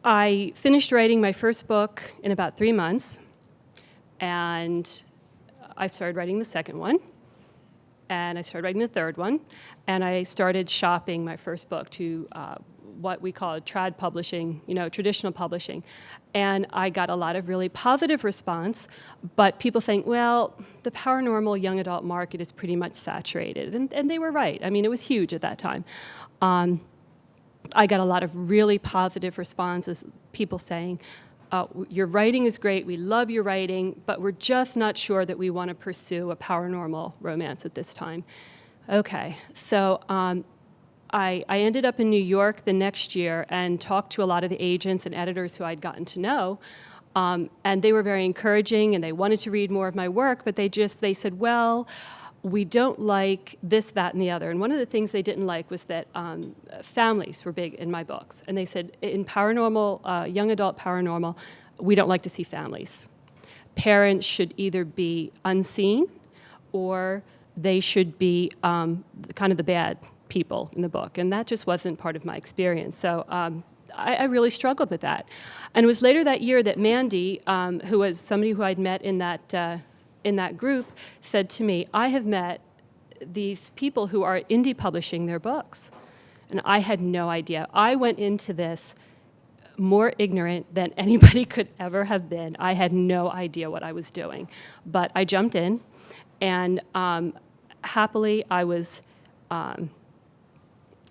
I finished writing my first book in about 3 months, and I started writing the second one, and I started writing the third one, and I started shopping my first book to what we call trad publishing, traditional publishing. And I got a lot of really positive response, but people saying, well, the paranormal young adult market is pretty much saturated. And they were right. I mean, it was huge at that time. I got a lot of really positive responses, people saying, your writing is great, we love your writing, but we're just not sure that we want to pursue a paranormal romance at this time. Okay, so I ended up in New York the next year and talked to a lot of the agents and editors who I'd gotten to know, and they were very encouraging and they wanted to read more of my work, but they said, well, we don't like this, that, and the other. And one of the things they didn't like was that families were big in my books. And they said, in paranormal, young adult paranormal, we don't like to see families. Parents should either be unseen or they should be kind of the bad people in the book. And that just wasn't part of my experience. So I really struggled with that. And it was later that year that Mandy, who was somebody who I'd met in that group, said to me, I have met these people who are indie publishing their books. And I had no idea. I went into this more ignorant than anybody could ever have been. I had no idea what I was doing. But I jumped in, and happily I was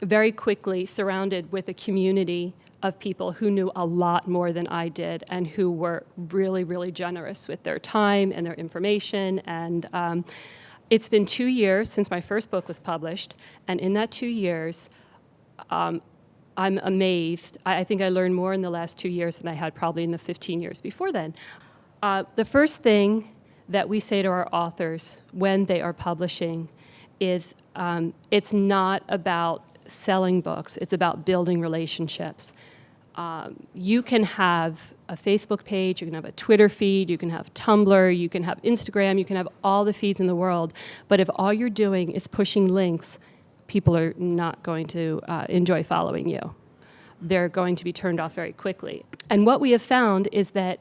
very quickly surrounded with a community of people who knew a lot more than I did and who were really, really generous with their time and their information. And it's been 2 years since my first book was published, and in that 2 years, I'm amazed. I think I learned more in the last 2 years than I had probably in the 15 years before then. The first thing that we say to our authors when they are publishing is it's not about selling books, it's about building relationships. You can have a Facebook page, you can have a Twitter feed, you can have Tumblr, you can have Instagram, you can have all the feeds in the world, but if all you're doing is pushing links, people are not going to enjoy following you. They're going to be turned off very quickly. And what we have found is that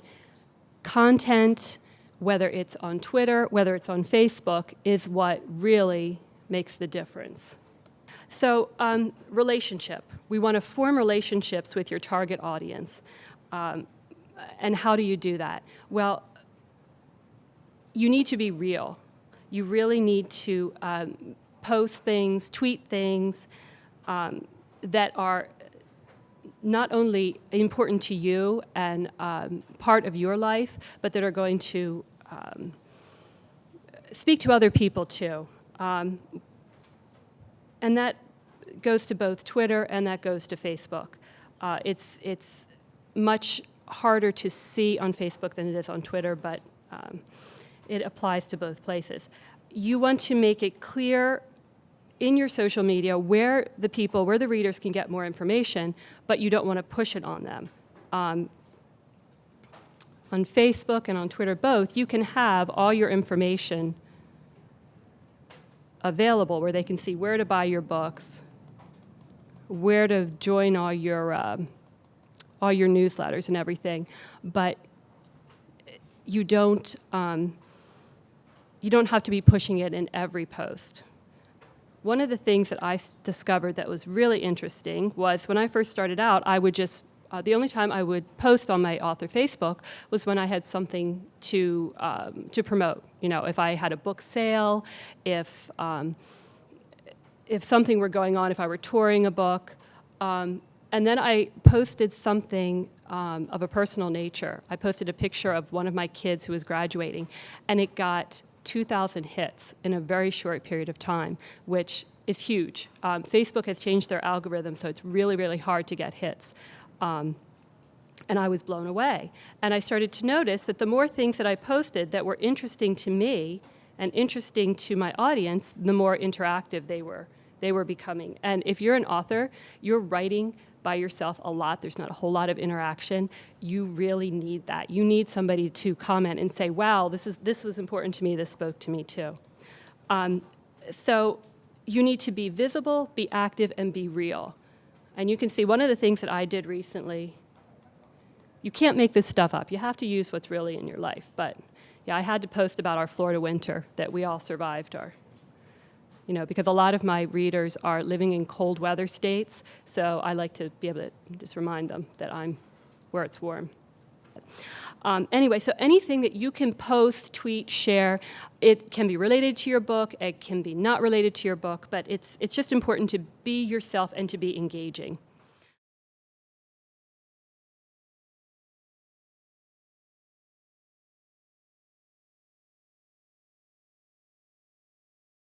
content, whether it's on Twitter, whether it's on Facebook, is what really makes the difference. So relationship. We want to form relationships with your target audience. And how do you do that? Well, you need to be real. You really need to post things, tweet things that are not only important to you and part of your life, but that are going to speak to other people too. And that goes to both Twitter and that goes to Facebook. It's much harder to see on Facebook than it is on Twitter, but it applies to both places. You want to make it clear in your social media where the readers can get more information, but you don't want to push it on them. On Facebook and on Twitter both, you can have all your information available where they can see where to buy your books, where to join all your newsletters and everything, but you don't have to be pushing it in every post. One of the things that I discovered that was really interesting was when I first started out, I would just the only time I would post on my author Facebook was when I had something to promote. If I had a book sale, if something were going on, if I were touring a book. And then I posted something of a personal nature. I posted a picture of one of my kids who was graduating, and it got 2,000 hits in a very short period of time, which is huge. Facebook has changed their algorithm, so it's really, really hard to get hits. And I was blown away. And I started to notice that the more things that I posted that were interesting to me and interesting to my audience, the more interactive they were becoming. And if you're an author, you're writing by yourself a lot. There's not a whole lot of interaction. You really need that. You need somebody to comment and say, wow, this was important to me, this spoke to me too. So you need to be visible, be active, and be real. And you can see one of the things that I did recently, you can't make this stuff up. You have to use what's really in your life. But yeah, I had to post about our Florida winter, that we all survived our, because a lot of my readers are living in cold weather states, so I like to be able to just remind them that I'm where it's warm. Anyway, so anything that you can post, tweet, share, it can be related to your book, it can be not related to your book, but it's just important to be yourself and to be engaging.